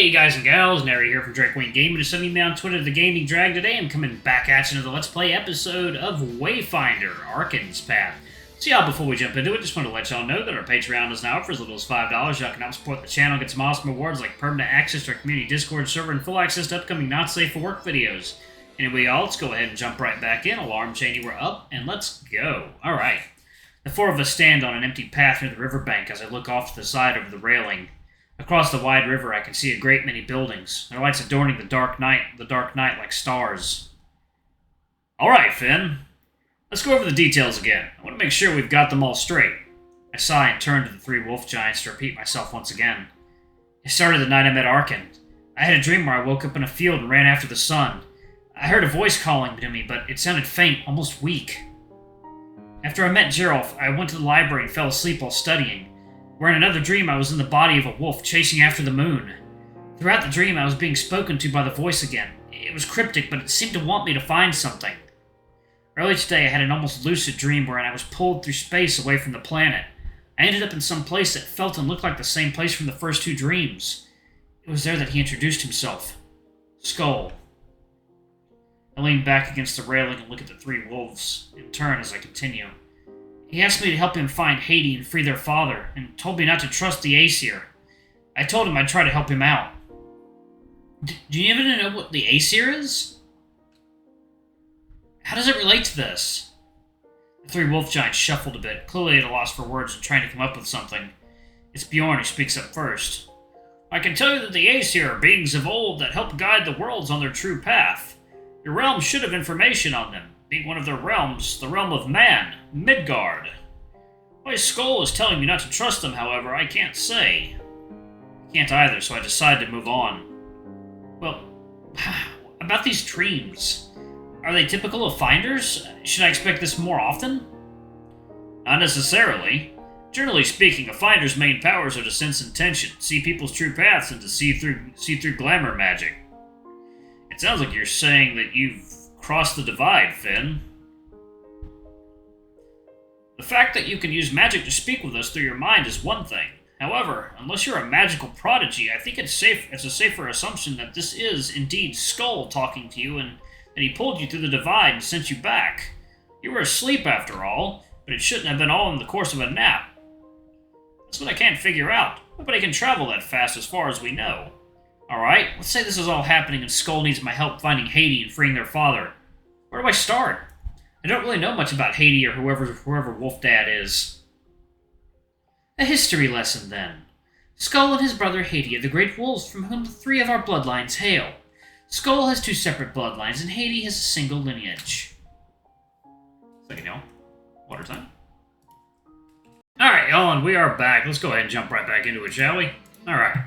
Hey guys and gals, Nary here from Drake Wayne Gaming. Just sending me on Twitter, The Gaming Drag. Today I'm coming back at you to the Let's Play episode of Wayfinder, Arin's Path. So y'all, before we jump into it, just want to let y'all know that our Patreon is now up for as little as $5. Y'all can help support the channel, get some awesome rewards like permanent access to our community Discord server and full access to upcoming Not Safe for Work videos. Anyway, y'all, let's go ahead and jump right back in. Alarm chain, we're up, and let's go. Alright. The four of us stand on an empty path near the riverbank as I look off to the side over the railing. Across the wide river, I can see a great many buildings, their lights adorning the dark night like stars. Alright, Finn. Let's go over the details again. I want to make sure we've got them all straight. I sigh and turn to the three wolf giants to repeat myself once again. It started the night I met Arin. I had a dream where I woke up in a field and ran after the sun. I heard a voice calling to me, but it sounded faint, almost weak. After I met Gierolf, I went to the library and fell asleep while studying. Where in another dream I was in the body of a wolf chasing after the moon. Throughout the dream I was being spoken to by the voice again. It was cryptic, but it seemed to want me to find something. Early today I had an almost lucid dream wherein I was pulled through space away from the planet. I ended up in some place that felt and looked like the same place from the first two dreams. It was there that he introduced himself. Skoll. I lean back against the railing and look at the three wolves, in turn as I continue. He asked me to help him find Hati and free their father, and told me not to trust the Aether. I told him I'd try to help him out. Do you even know what the Aether is? How does it relate to this? The three wolf giants shuffled a bit, clearly at a loss for words and trying to come up with something. It's Biorn who speaks up first. I can tell you that the Aether are beings of old that help guide the worlds on their true path. Your realm should have information on them. Being one of their realms, the realm of man, Midgard. Why Skoll is telling me not to trust them, however, I can't say. I can't either, so I decided to move on. Well, about these dreams. Are they typical of finders? Should I expect this more often? Not necessarily. Generally speaking, a finder's main powers are to sense intention, see people's true paths, and to see through glamour magic. It sounds like you're saying that you've crossed the divide, Finn. The fact that you can use magic to speak with us through your mind is one thing. However, unless you're a magical prodigy, I think it's a safer assumption that this is indeed Skoll talking to you and that he pulled you through the divide and sent you back. You were asleep after all, but it shouldn't have been all in the course of a nap. That's what I can't figure out. Nobody can travel that fast as far as we know. Alright, let's say this is all happening and Skoll needs my help finding Hati and freeing their father. Where do I start? I don't really know much about Hati or whoever Wolf Dad is. A history lesson, then. Skoll and his brother Hati are the great wolves from whom the three of our bloodlines hail. Skoll has two separate bloodlines, and Hati has a single lineage. So you know, water time. Alright, y'all, and we are back. Let's go ahead and jump right back into it, shall we? Alright.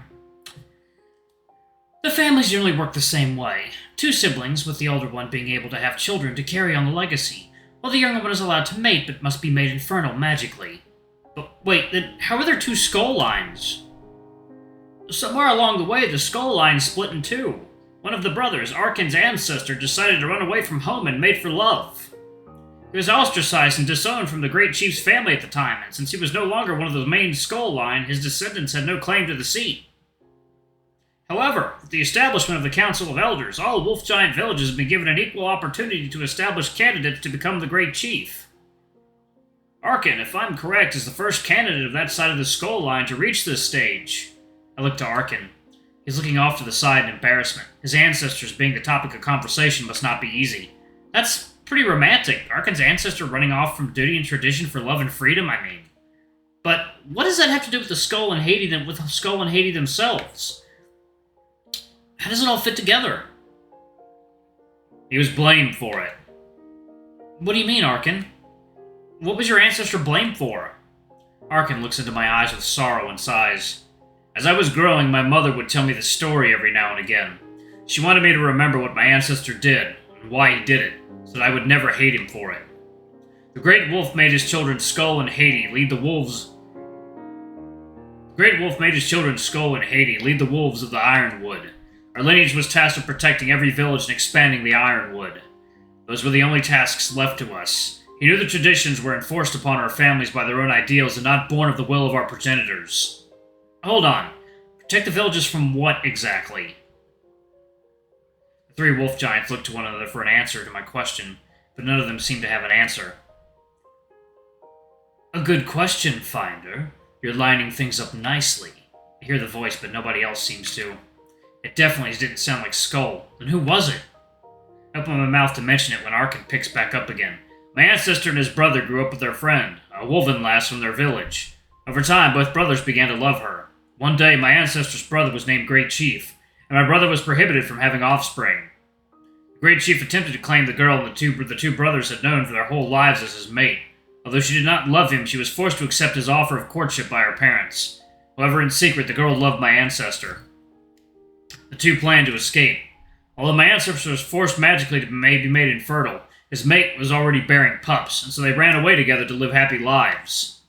The families generally work the same way. Two siblings, with the older one being able to have children to carry on the legacy, while the younger one is allowed to mate but must be made infernal magically. But wait, then how are there two Skoll lines? Somewhere along the way, the Skoll line split in two. One of the brothers, Arin's ancestor, decided to run away from home and mate for love. He was ostracized and disowned from the great chief's family at the time, and since he was no longer one of the main Skoll line, his descendants had no claim to the seat. However, with the establishment of the Council of Elders, all wolf giant villages have been given an equal opportunity to establish candidates to become the great chief. Arin, if I'm correct, is the first candidate of that side of the Skoll line to reach this stage. I look to Arin. He's looking off to the side in embarrassment. His ancestors being the topic of conversation must not be easy. That's pretty romantic. Arin's ancestor running off from duty and tradition for love and freedom, I mean. But what does that have to do with the Skoll and Hati themselves? How does it all fit together? He was blamed for it. What do you mean, Arin? What was your ancestor blamed for? Arin looks into my eyes with sorrow and sighs. As I was growing, my mother would tell me the story every now and again. She wanted me to remember what my ancestor did, and why he did it, so that I would never hate him for it. The Great Wolf made his children Skoll and Hati lead the wolves. The Great Wolf made his children Skoll and Hati lead the wolves of the Ironwood. Our lineage was tasked with protecting every village and expanding the Ironwood. Those were the only tasks left to us. He knew the traditions were enforced upon our families by their own ideals and not born of the will of our progenitors. Hold on. Protect the villages from what, exactly? The three wolf giants looked to one another for an answer to my question, but none of them seemed to have an answer. A good question, Finder. You're lining things up nicely. I hear the voice, but nobody else seems to. It definitely didn't sound like Skoll. Then who was it? I opened my mouth to mention it when Arin picks back up again. My ancestor and his brother grew up with their friend, a Wolven lass from their village. Over time, both brothers began to love her. One day, my ancestor's brother was named Great Chief, and my brother was prohibited from having offspring. The Great Chief attempted to claim the girl the two brothers had known for their whole lives as his mate. Although she did not love him, she was forced to accept his offer of courtship by her parents. However, in secret, the girl loved my ancestor. The two planned to escape. Although my ancestor was forced magically to be made infertile, his mate was already bearing pups, and so they ran away together to live happy lives.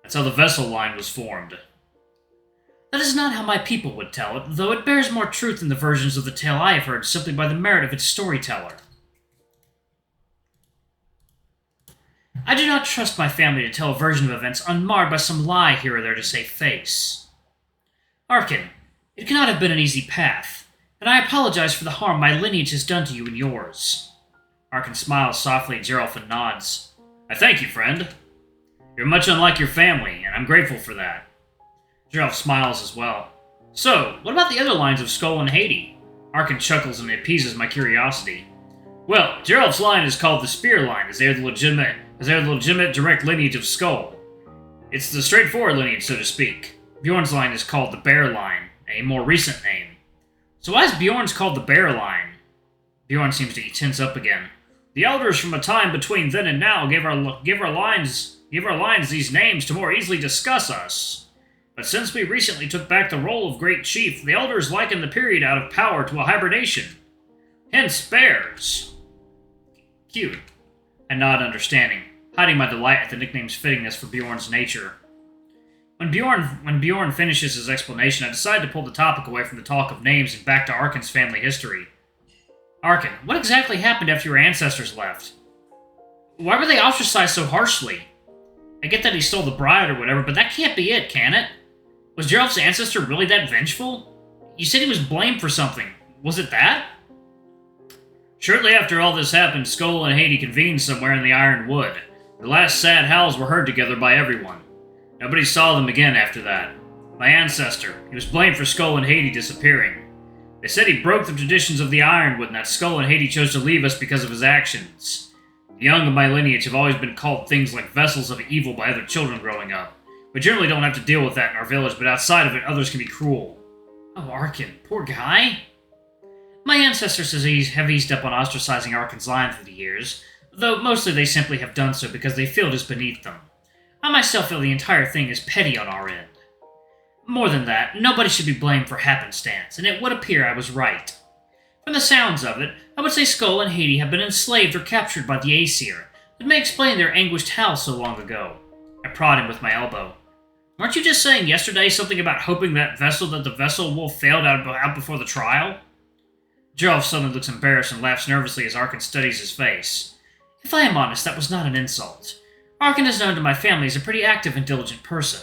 That's how the vessel line was formed. That is not how my people would tell it, though it bears more truth in the versions of the tale I have heard simply by the merit of its storyteller. I do not trust my family to tell a version of events unmarred by some lie here or there to save face. Arin, it cannot have been an easy path, and I apologize for the harm my lineage has done to you and yours. Arin smiles softly at Gierolf and nods. I thank you, friend. You're much unlike your family, and I'm grateful for that. Gierolf smiles as well. So, what about the other lines of Skoll and Hati? Arin chuckles and appeases my curiosity. Well, Gierolf's line is called the Spear line, as they are the legitimate direct lineage of Skoll. It's the straightforward lineage, so to speak. Bjorn's line is called the Bear line, a more recent name. So why is Bjorn's called the Bear line? Bjorn seems to tense up again. The elders from a time between then and now gave our lines these names to more easily discuss us. But since we recently took back the role of Great Chief, the elders liken the period out of power to a hibernation. Hence, bears. Cute. I nod understanding, hiding my delight at the nickname's fittingness for Bjorn's nature. When Bjorn finishes his explanation, I decide to pull the topic away from the talk of names and back to Arin's family history. Arin, what exactly happened after your ancestors left? Why were they ostracized so harshly? I get that he stole the bride or whatever, but that can't be it, can it? Was Gierolf's ancestor really that vengeful? You said he was blamed for something. Was it that? Shortly after all this happened, Skoll and Hati convened somewhere in the Iron Wood. The last sad howls were heard together by everyone. Nobody saw them again after that. My ancestor, he was blamed for Skoll and Hati disappearing. They said he broke the traditions of the Ironwood and that Skoll and Hati chose to leave us because of his actions. The young of my lineage have always been called things like vessels of evil by other children growing up. We generally don't have to deal with that in our village, but outside of it, others can be cruel. Oh, Arin, poor guy. My ancestors have eased up on ostracizing Arin's line through the years, though mostly they simply have done so because they feel it is beneath them. I myself feel the entire thing is petty on our end. More than that, nobody should be blamed for happenstance, and it would appear I was right. From the sounds of it, I would say Skoll and Hati have been enslaved or captured by the Aether. That may explain their anguished howls so long ago. I prod him with my elbow. Weren't you just saying yesterday something about hoping that the vessel wolf failed out before the trial? Gierolf suddenly looks embarrassed and laughs nervously as Arin studies his face. If I am honest, that was not an insult. Arin is known to my family as a pretty active and diligent person.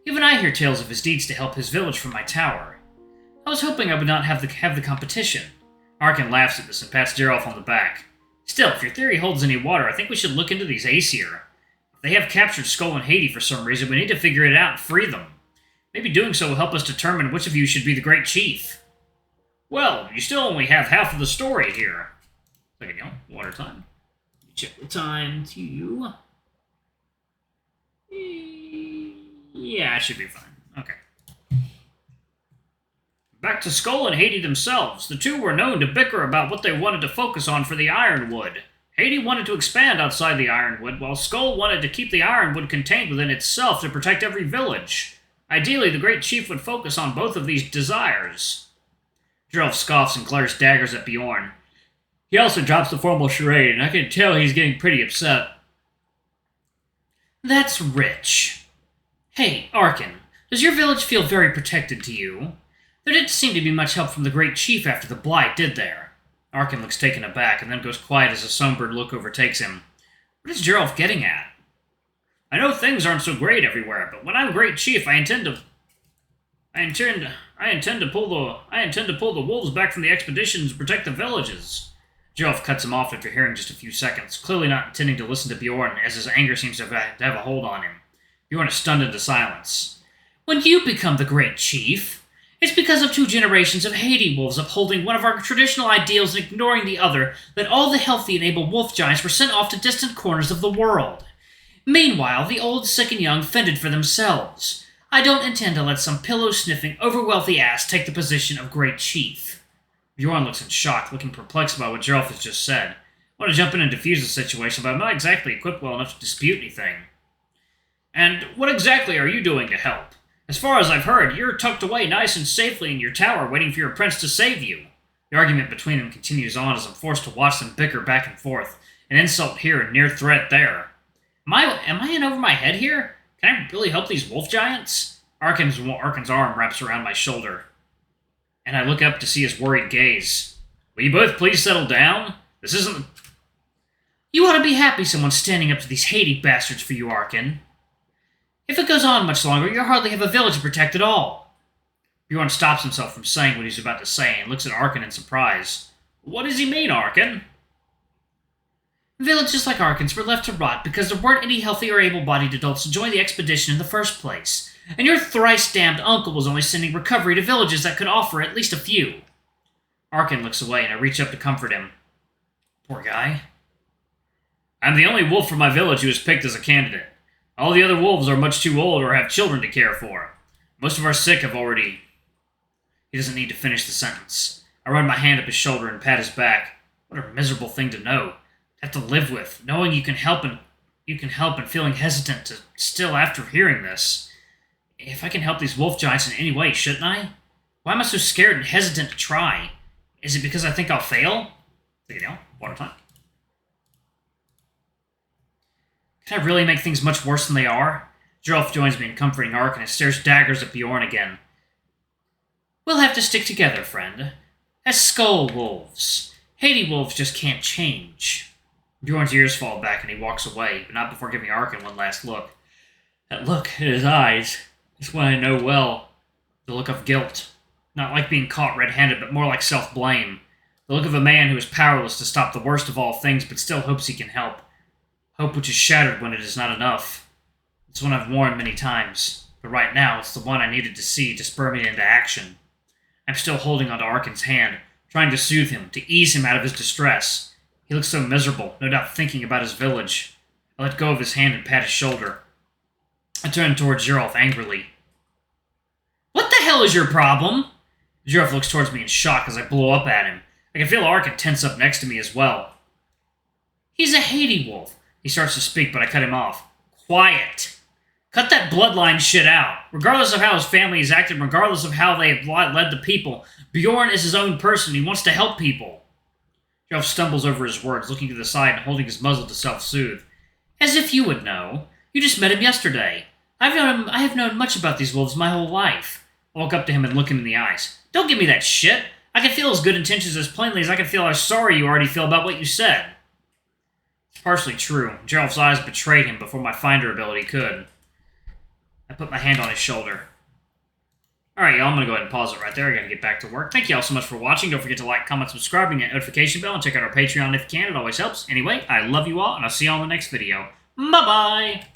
Even I hear tales of his deeds to help his village from my tower. I was hoping I would not have the competition. Arin laughs at this and pats Gierolf on the back. Still, if your theory holds any water, I think we should look into these Aether. If they have captured Skoll and Hati for some reason, we need to figure it out and free them. Maybe doing so will help us determine which of you should be the Great Chief. Well, you still only have half of the story here. Second, water time. Check the time to... Yeah, I should be fine. Okay. Back to Skoll and Hati themselves. The two were known to bicker about what they wanted to focus on for the Ironwood. Hati wanted to expand outside the Ironwood, while Skoll wanted to keep the Ironwood contained within itself to protect every village. Ideally, the Great Chief would focus on both of these desires. Gierolf scoffs and glares daggers at Biorn. He also drops the formal charade, and I can tell he's getting pretty upset. That's rich. Hey, Arin, does your village feel very protected to you? There didn't seem to be much help from the Great Chief after the Blight, did there? Arin looks taken aback, and then goes quiet as a somber look overtakes him. What is Gierolf getting at? I know things aren't so great everywhere, but when I'm Great Chief, I intend I intend to pull the wolves back from the expedition to protect the villages. Gierolf cuts him off after hearing just a few seconds, clearly not intending to listen to Biorn, as his anger seems to have a hold on him. Biorn is stunned into silence. When you become the great chief, it's because of 2 generations of Hati wolves upholding one of our traditional ideals and ignoring the other that all the healthy and able wolf giants were sent off to distant corners of the world. Meanwhile, the old, sick, and young fended for themselves. I don't intend to let some pillow-sniffing, overwealthy ass take the position of great chief. Biorn looks in shock, looking perplexed by what Gierolf has just said. I want to jump in and defuse the situation, but I'm not exactly equipped well enough to dispute anything. And what exactly are you doing to help? As far as I've heard, you're tucked away nice and safely in your tower, waiting for your prince to save you. The argument between them continues on as I'm forced to watch them bicker back and forth, an insult here and near threat there. Am I in over my head here? Can I really help these wolf giants? Arkin's arm wraps around my shoulder, and I look up to see his worried gaze. Will you both please settle down? This isn't... You ought to be happy someone's standing up to these Hati bastards for you, Arkin. If it goes on much longer, you'll hardly have a village to protect at all. Biorn stops himself from saying what he's about to say and looks at Arkin in surprise. What does he mean, Arkin? Villages like Arkin's were left to rot because there weren't any healthy or able-bodied adults to join the expedition in the first place, and your thrice-damned uncle was only sending recovery to villages that could offer at least a few. Arkin looks away, and I reach up to comfort him. Poor guy. I'm the only wolf from my village who was picked as a candidate. All the other wolves are much too old or have children to care for. Most of our sick have already... He doesn't need to finish the sentence. I run my hand up his shoulder and pat his back. What a miserable thing to know. To have to live with, knowing you can help and feeling hesitant to still after hearing this. If I can help these wolf giants in any way, shouldn't I? Why am I so scared and hesitant to try? Is it because I think I'll fail? Take it down. Water time. Can I really make things much worse than they are? Gierolf joins me in comforting Arkin and stares daggers at Biorn again. We'll have to stick together, friend. As Skoll wolves. Hati wolves just can't change. Bjorn's ears fall back and he walks away, but not before giving Arkin one last look. That look in his eyes is one I know well. The look of guilt. Not like being caught red-handed, but more like self-blame. The look of a man who is powerless to stop the worst of all things, but still hopes he can help. Hope which is shattered when it is not enough. It's one I've worn many times, but right now it's the one I needed to see to spur me into action. I'm still holding onto Arkin's hand, trying to soothe him, to ease him out of his distress. He looks so miserable, no doubt thinking about his village. I let go of his hand and pat his shoulder. I turn towards Gierolf angrily. What the hell is your problem? Gierolf looks towards me in shock as I blow up at him. I can feel Arkin tense up next to me as well. He's a Hati wolf. He starts to speak, but I cut him off. Quiet. Cut that bloodline shit out. Regardless of how his family has acted, regardless of how they have led the people, Biorn is his own person. He wants to help people. Gierolf stumbles over his words, looking to the side and holding his muzzle to self-soothe. As if you would know. You just met him yesterday. I have known much about these wolves my whole life. I walk up to him and look him in the eyes. Don't give me that shit. I can feel his good intentions as plainly as I can feel how sorry you already feel about what you said. It's partially true. Gierolf's eyes betrayed him before my finder ability could. I put my hand on his shoulder. Alright, y'all, I'm going to go ahead and pause it right there. I got to get back to work. Thank you all so much for watching. Don't forget to like, comment, subscribe, and hit that notification bell, and check out our Patreon if you can. It always helps. Anyway, I love you all, and I'll see you all in the next video. Bye-bye!